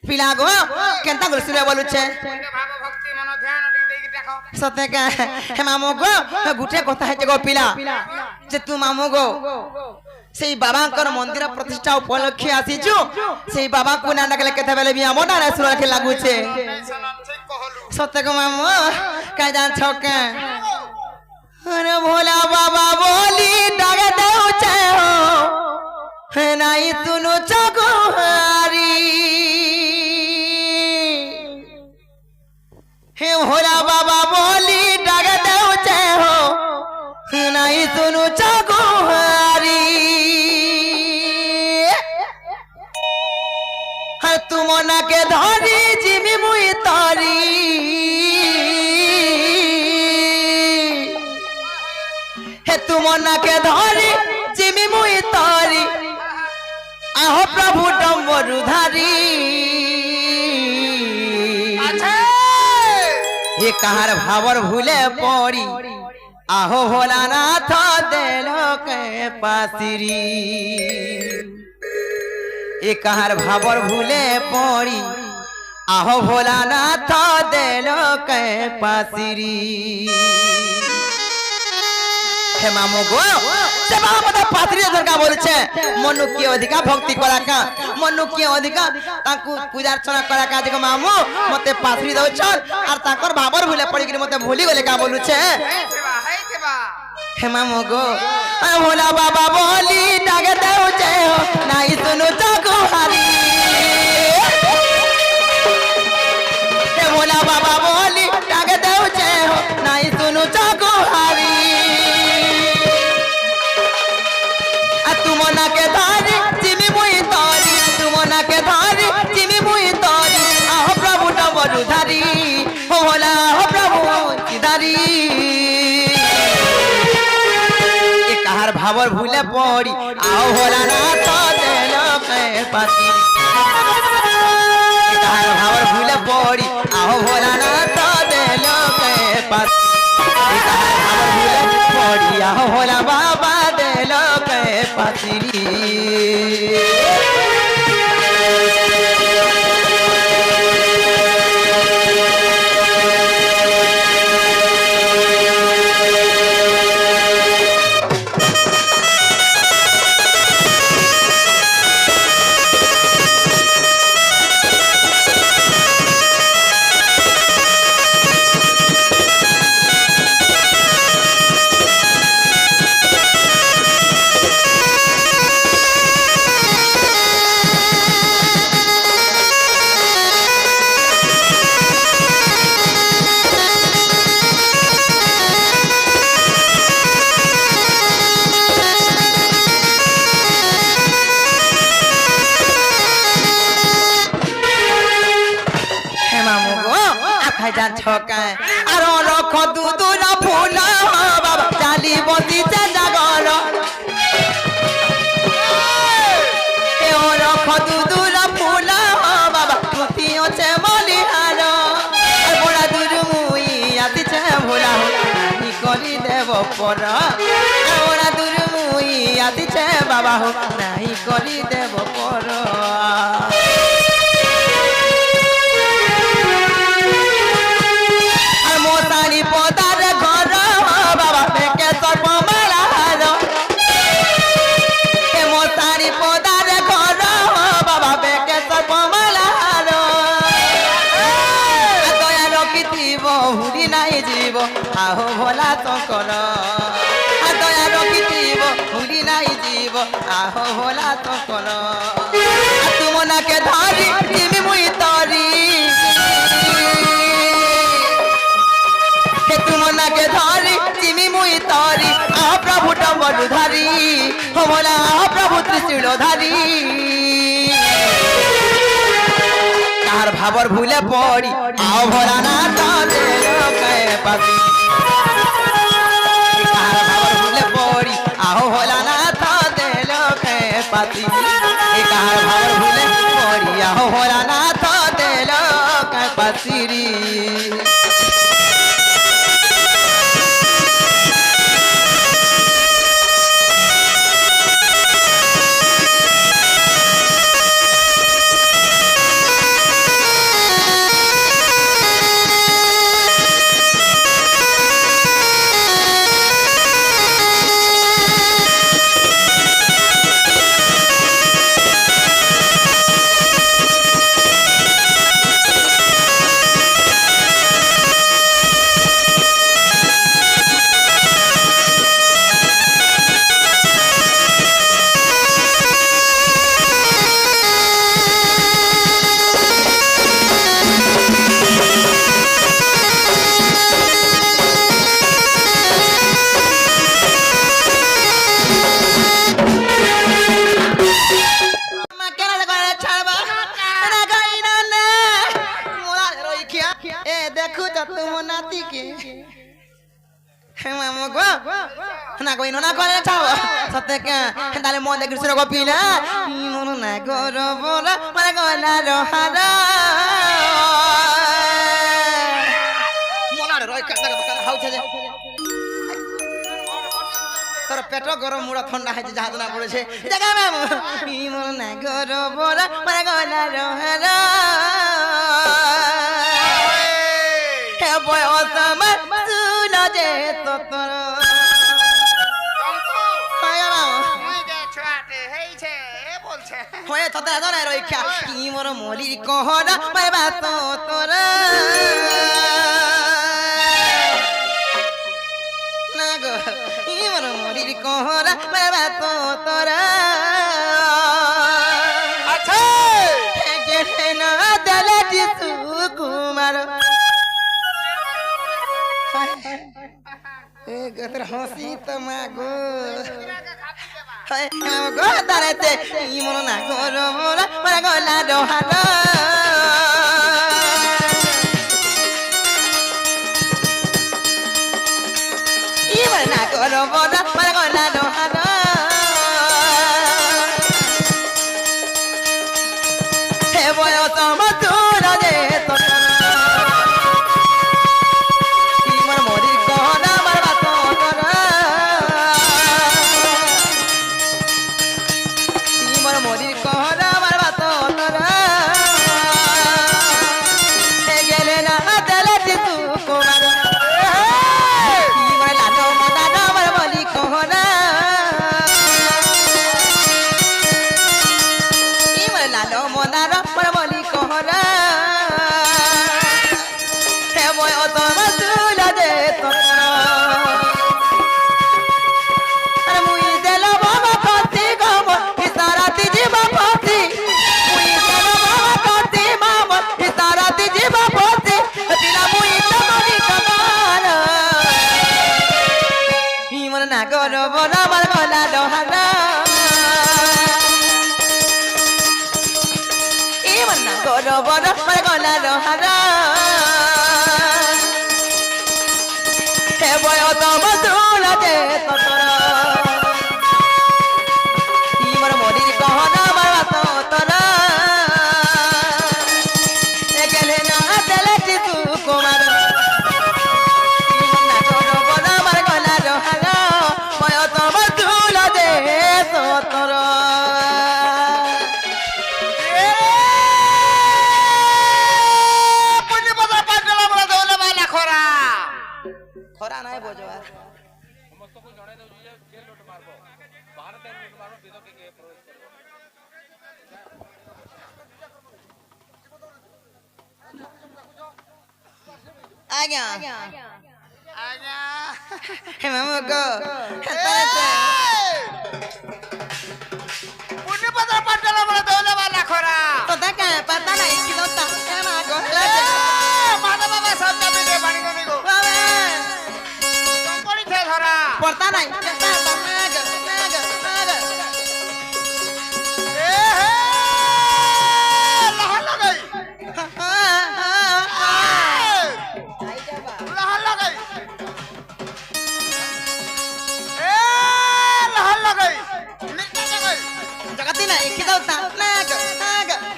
पिला गो केनता गुलसुरे बोलुछे भाव भक्ति मन ध्यान देकी देखो सते के हे मामो गो गुटे कथा है गो पिला जे तू मामो गो सेई बाबांकर मंदिर प्रतिष्ठा उपलक्षे आसीछु सेई बाबा को ना डकले केते बेले भी हमो ना सुन के लागुछे सते को मामो का जान छके अरे भोला बाबा बोली डाग देउछे हो हे नाई तुनु चगुहारी हे भोला बाबा बोली डाग देउछे हो हे नाई तुनु चगुहारी हर तुम ना के धरी जिमी मुई तारी हे तुम ना के धरी जिमी मुई तारी आहो प्रभु डम्बरुधारी ये कहार भावर भूले पड़ी आहो भोलानाथ देलो के पासिरी ये कहार भावर भूले पड़ी आहो भोलानाथ देलो के पासिरी हे मामो गो से बाबा मते पात्री दरका बोलछे मनु के अधिका भक्ति करा का मनु के अधिका ताकू पूजा अर्चना करा का देखो मामो मते पात्री दउछन और ताकर भाबर भूले पड़ी कि मते भूली गले का बोलुछे हे मामो गो भोला बाबा बोली डाग दउछे हो नाई सुनु चगुहारी हे भोला बाबा बोली डाग दउछे हो नाई सुनु चगुहारी तुमना के धारी जिमी मुई तारी तुमना के धारी जिमी मुई तारी आहो प्रभु डम्बरुधारी हो भोला हो प्रभु धारी एक कहार भावर भूले पड़ी आओ भोला नाथ देलो के पासी एक कहार भावर भूले पड़ी आओ भोला नाथ देलो के पासी एक कहार भावर भूले पड़ी आओ भोला बाबा देलो के पासिरी जान छका आरो रख दूधुरा फूल बाबा चाली बती जागर ए ओ रख दूधुरा फूल बाबा मोती छे मलिहार बड़ा दूर मुई आती छे भोला नहीं करी देव पर बड़ा दूर मुई आती छे बाबा हो नहीं करी देव पर पदार घर बाबा बेके सर्प मालार हे मोतारी पदार घर बाबा बेके सर्प मालार दया रखिथिब हुरी नाही जीव आहो भोला शंकर दया रखिथिब हुरी नाही जीव आहो भोला शंकर तुम ना के धरी जिमी मुई तरी तुमना के धारी जिमी मुई तारी आ प्रभु डम्बरुधारी हो भोला प्रभु त्रिशूलधारी कार भावर भूले पड़ी आओ भोला नाथ देलो के पासी कार भावर भूले पड़ी आओ भोला नाथ देलो के पासी कार भावर भूले पड़ी आओ भोला नाथ देलो के पासी দেখুছ তুম নাতিকে হে মামু গো না কইন না করে চাও সত্যকে তাহলে মন দেখি সুর গপিলা মন না গরবরা মানে গলা রহারা মনারে রই কাটা কাটা হাউছে যে তোর পেট গরম মুড়া ঠান্ডা হয়েছে জাহাজ না পড়েছে দেখা মামু মন না গরবরা মানে গলা রহারা হে বয়স আমার তুলা যে তোর হয়ে তোতে জানে রইখা কি মোর মলি কহরা পাইবা তো তোরা না গো কি মোর মলি কহরা পাইবা তো তোরা আচ্ছা গেছে না দেলে যিশু কুমার এ গতর হাসি তমাগো গো তারেতে ইমন না গরমরা মানে গলা রহারা ইমন না গরমরা মানে গলা রহারা হে বয়স মধুর যে তোর ইমন মরি কহনা মারবা তোর মোদির কহরা মারবা তো তোরা গেলে না দেলে যিশু কুমার কি লালো মদার আমার বলি কহরা কি লালো মদার আমার বলি কহরা হে বয় অত মাসুলা দে তোরা না গরব আমার গলা রহারা ইমন না গরব আমার গলা রহারা হে বয়স মধুর যে তোরা ইমন মরির কহনা আমার তো তোরা গেলে না দেলে যিশু কুমার ইমন না গরব আমার গলা রহারা খরা নাই বোঝবার ସମସ୍ତଙ୍କୁ ଜଣାଇ ଦଉଛି ଯେ କିଏ ଲୁଟ ମାରବ ବାହାର ଟାଇମ୍ ଲୁଟ ମାରବ ବିଦକେ କିଏ ପ୍ରବେଶ କରିବ ଆଜ୍ଞା ଆଜ୍ଞା ହେ ମାମୁ ଗো ହେତାରେ ପୁଣି ପଦା ପାଟଲା ବଳ ଦଉଲେ ବାଲା ଖରା ତ ଦେଖା ପତା ନାହିଁ କି ଦତା ହେ ମା ଗো ମାଦ ବାବା ସବ ଚାବି ଦେ ପାଣି ଦେବି ଗো କମ୍ପଣି थे ଧରା ପତା ନାହିଁ କେତା ତମେ ଗো ଏ ହେ ଲହଲ ଲଗଇ ଲହଲ ଲଗଇ ଏ ଲହଲ ଲଗଇ ନିକା ଲଗଇ ଜଗତି ନାହିଁ କି ଦତା ନା ଗো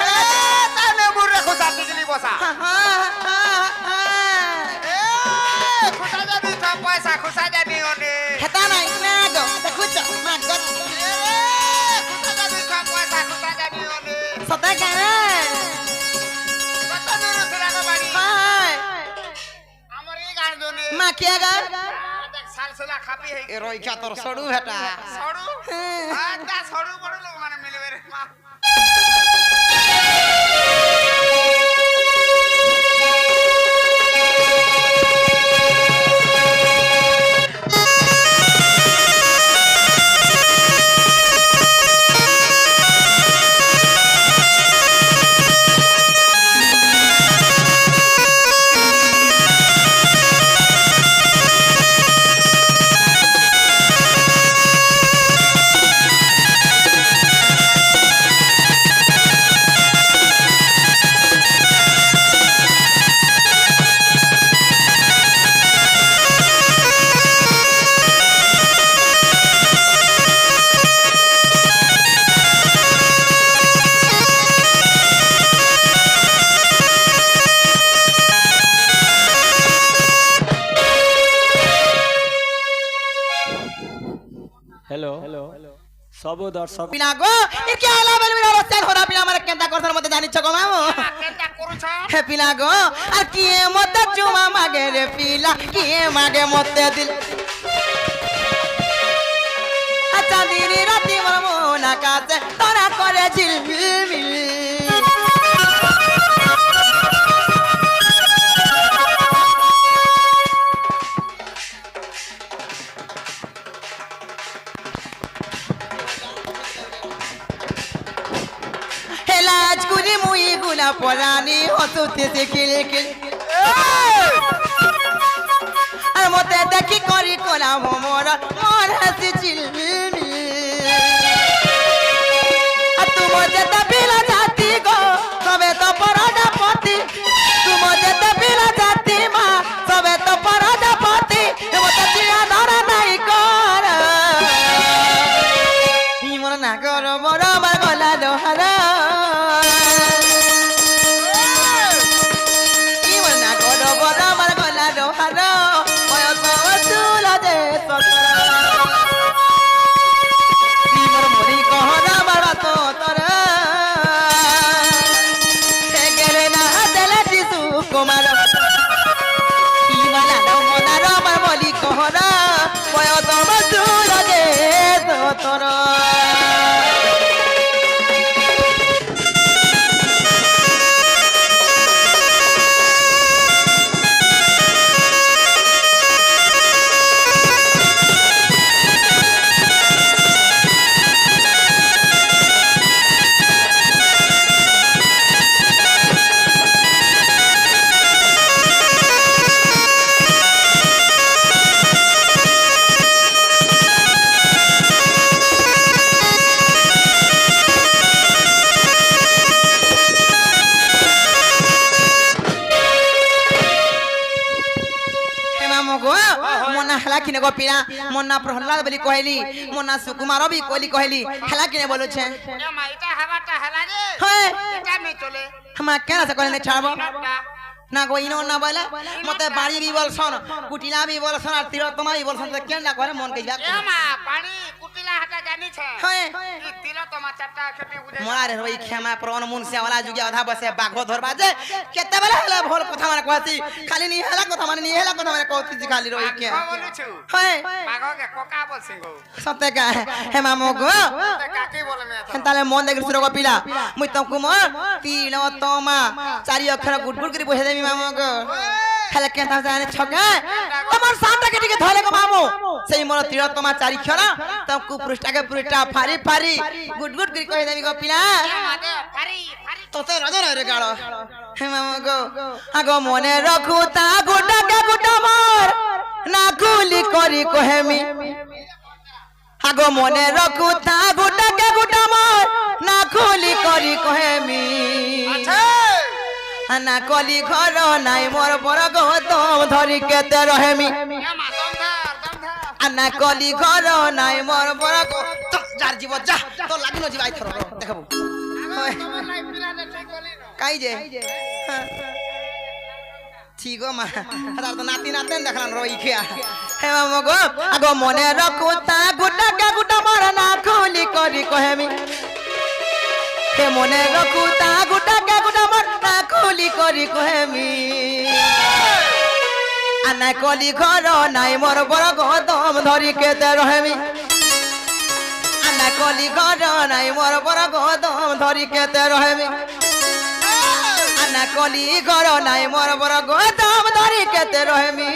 ଏ ତାନେ ମୁରେ ଖୋସା ଟିକଲି ବସା ଏ ଖୋସା ଯାବି ତ ପଇସା ଖୋସା ଯାବି ଓନେ ହେତା ନାହିଁ ନା ଗো ଦେଖୁଛ ମା ଗো ଏ ଖୋସା ଯାବି ତ ପଇସା ଖୋସା ଯାବି ଓନେ ସତେ କା কত দূর ছিলা গো বাড়ি হাই আমার এই গান দোনে মা কিয়া গা দেখ সালসলা খাপি হই এ রইখা তোর সড়ু ভেটা সড়ু আটা সড়ু বড় লোক মানে মিলবে রে মা सब दर्शक পিলা গো এ কি আলা বেল বেল অবস্থা ধরা পিলা আমার কেনটা করছর মতে জানিছ গো মামু কেনটা করছ হে পিলা গো আর কি মতে চুমা মাগে রে পিলা কি মাগে মতে দিল আচ্ছা দিনি রাতি মোর মন আকাশে তোরা করে ঝিলমিল হেলাজ গুলি মুই গুলা পরানি হসুতে খিল খিল আর মতে দেখি করি কোলা ভমর মন হাসি চিলমিল আর তুমো যেতে পিলা জাতি গো সবে তো পরাজাপতি তুমো যেতে পিলা জাতি মা সবে তো পরাজাপতি মতে চিয়া ধরা নাই কর মন না কর বড় আমার গলা দোহারা কিনে গো পিলা মন্না প্রহ্লাদ বলি কইলি মন্না সুকুমার বি কইলি কইলি খেলা কিনে বলছে এ মা এটা হাবাটা হেলা রে হ্যাঁ এটা নে চলে হামা কেন সে কইলে ছাড়বো না গো ইনো না বলে মতে বাড়ি বি বলছন কুটিলা বি বলছন আর তিরতমা বি বলছন তো কেন না করে মন কে যা এ মা পানি কুটিলা হাটা জানিছ হ্যাঁ কি তিল তোমা চারটা খেতে বুঝে মোরা রে ওই খেমা প্রণ মুনসিয়া वाला जुगिया आधा बसे बाघो धरबा जे केते बेला हेला भोल কথা মানে কইছি খালি নি হেলা কথা মানে নি হেলা কথা মানে কইছি খালি রই কে বলছু হ্যাঁ পাগকে কোকা বলছিস গো সতে কা হে মামু গো তে কাকে বলে মে তাহলে মন দেখি রো পিলা মুই তমকু ম তিল তমা চারি অক্ষর গুড গুড করে বসে দেবি মামু গো হেলা কেতা জানে ছকা তোমার সামনে কে টিকে ধরে গো মামু সেই মোর তিল তমা চারি অক্ষর তমকু পৃষ্ঠাকে পৃষ্ঠা ফারি ফারি গুড গুড করে কই দেবি গো পিলা মাদে ফারি ফারি তোতে রাজা রে গাল হে মামু গো আগো মনে রাখু তা গুডকে গুড মার না গুলি করি কহেমি আগো মনে রাখু তা গুডকে গুড মার না খুলি করি কহেমি না কলি ঘর নাই মোর বড় গৌতম ধরি কেতে রহেমি এ মা দম ধর না কলি ঘর নাই মোর বড় যার জীব যা তো লাগিনো জীব আইথর দেখাবো তোমার নাই পিলা নে ঠিক বলি না কাই যে ঠিক মা তার তো নাতি নাতেন দেখলাম রই খেয়া হে মামা গো আগো মনে রাখো তা গুডকে গুড মার না খুলি করি কহেমি হে মনে রাখু তা গুডকে গুড মার না খুলি করি কহেমি আনা কলি ঘর নাই মোর বড় গদম ধরি কেতে রহেমি আনা কলি ঘর নাই মোর বড় গদম ধরি কেতে রহেমি আনা কলি ঘর নাই মোর বড় গদম ধরি কেতে রহেমি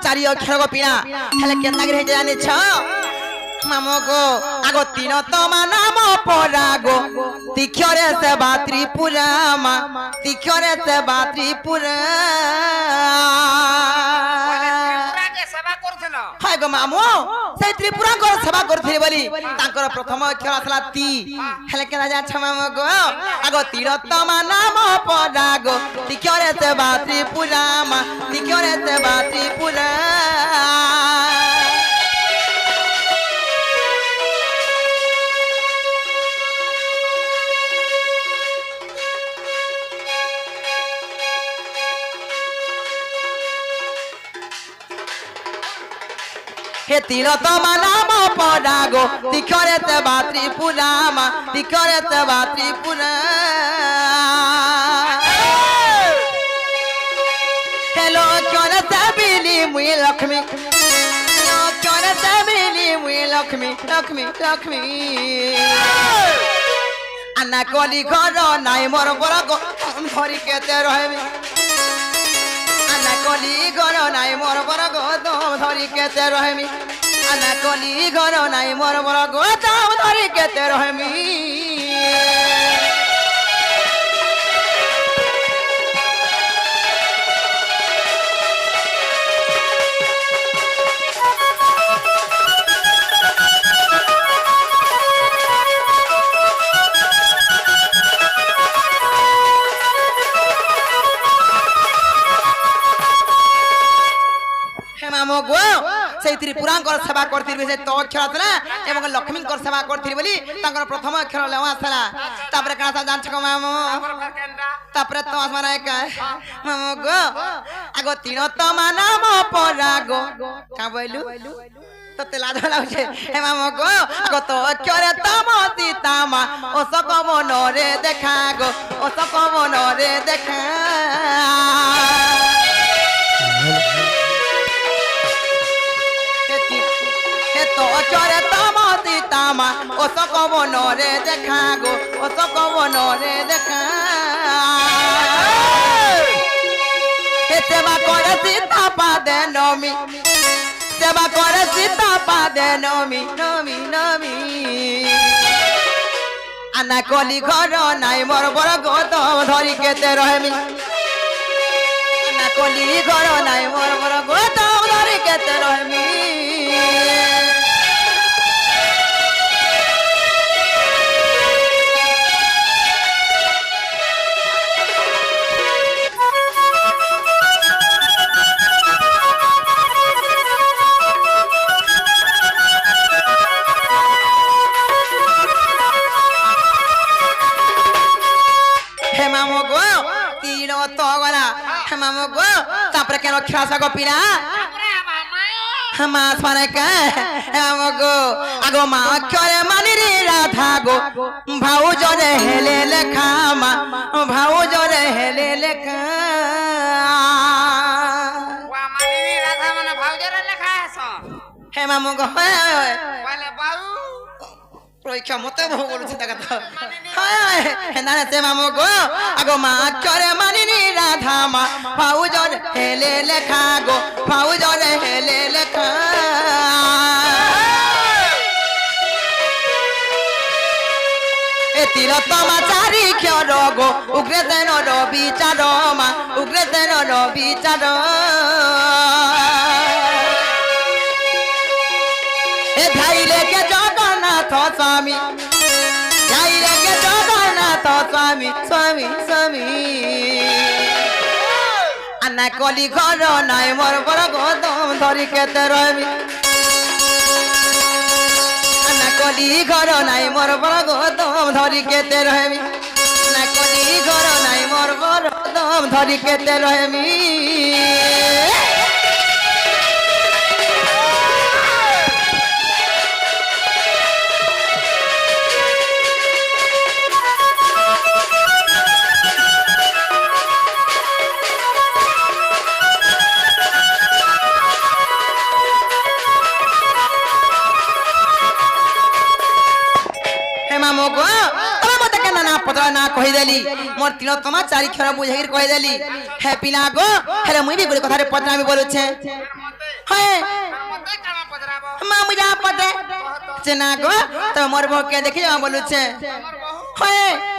চারি অক্ষর গো পিলা হেলে কেন্তা করে হেতে জানিছ মামো গো আগো তিন তমা নাম পরাগো তিক্ষরে সেবা ত্রিপুরা মা তিক্ষরে সেবা ত্রিপুরা ত্রিপুরাকে সেবা করছিল हाय गो मामो से त्रिपुरा को सभा करथिले बोली तांकर प्रथम अक्षर असला ती हेले के राजा छमामो गो आगो तिरतमा नाम पडागो तिक्योरे से बा त्रिपुरा मा तिक्योरे से बा त्रिपुरा हे तिलोत्तमा नाम पडागो तिखरे ते बात्री पुरामा तिखरे ते बात्री पुरा हेलो क्यों तबिली मुई लक्ष्मी क्यों तबिली मुई लक्ष्मी लक्ष्मी लक्ष्मी अन्ना कोली घर नाई मोर बरगो धरी केते रहबी अन्ना कोली घर नाई मोर बरगो दम धरी केते रहबी अन्ना कोली घर नाई मोर बरगो दम धरी केते रहबी गो से त्रिपुरा सेवा करथिल से तो अक्षर आसला एवं लक्ष्मी सेवा करथिल बोली तांकर प्रथम अक्षर लेवा आसला तापर कना सा जान छको मामो तापर तो आसमाना एक मामो गो आगो तिलोत्तमा नाम पडागो का बोलू तो तेला धला छे हे मामो गो आगो तो अक्षर तमती तामा ओ सको मनरे देखा गो ओ सको मनरे देखा तो चरे तमती तामा ओ सको मनरे देखा गो ओ सको मनरे देखा हे सेवा करे सीता पादे नमी सेवा करे सीता पादे नमी नमी नमी अन्ना कोली घर नाई मोर बर गोदम धरी केते रहमी अन्ना कोली घर नाई मोर बर गोदम धरी केते रहमी मामो गो तापर के रक्षा गो पिना मास माने का मामो गो आगो मा अक्षरे मानी रे राधा गो भाऊ जरे हेले लेखा मा भाऊ जरे हेले लेखा वा मानी रे राधा माने भाऊ जरे लेखा हसो हे मामो गो वाले बाऊ परीक्षा मते बहु बोलुछि ता कथा हाय हे ना ते मामो गो आगो मा अक्षरे मानी रे राधा मा भाऊ जरे हेले लेखा गो भाऊ जरे हेले लेखा ए तिलोत्तमा चारि क्षर गो उग्रसेन विचार मा उग्रसेन विचार ए धाइले के जगन्नाथ स्वामी धाइले के जगन्नाथ स्वामी स्वामी स्वामी अन्ना कोली घर नाई मोर बर गोदम धरी केते रहबी अन्ना कोली घर नाई मोर बर गोदम धरी केते रहबी अन्ना कोली घर नाई मोर बर गोदम धरी केते रहबी ना कहि देली मोर तिलोत्तमा चारि क्षर बुझाइर कहि देली हे पिला गो हेले मुई भी गुरे कथा रे पतरामी बोलु छे हे मते कामा पदराबो मा मुजा पते चना गो तो मोर बो के देखि बोलु छे हे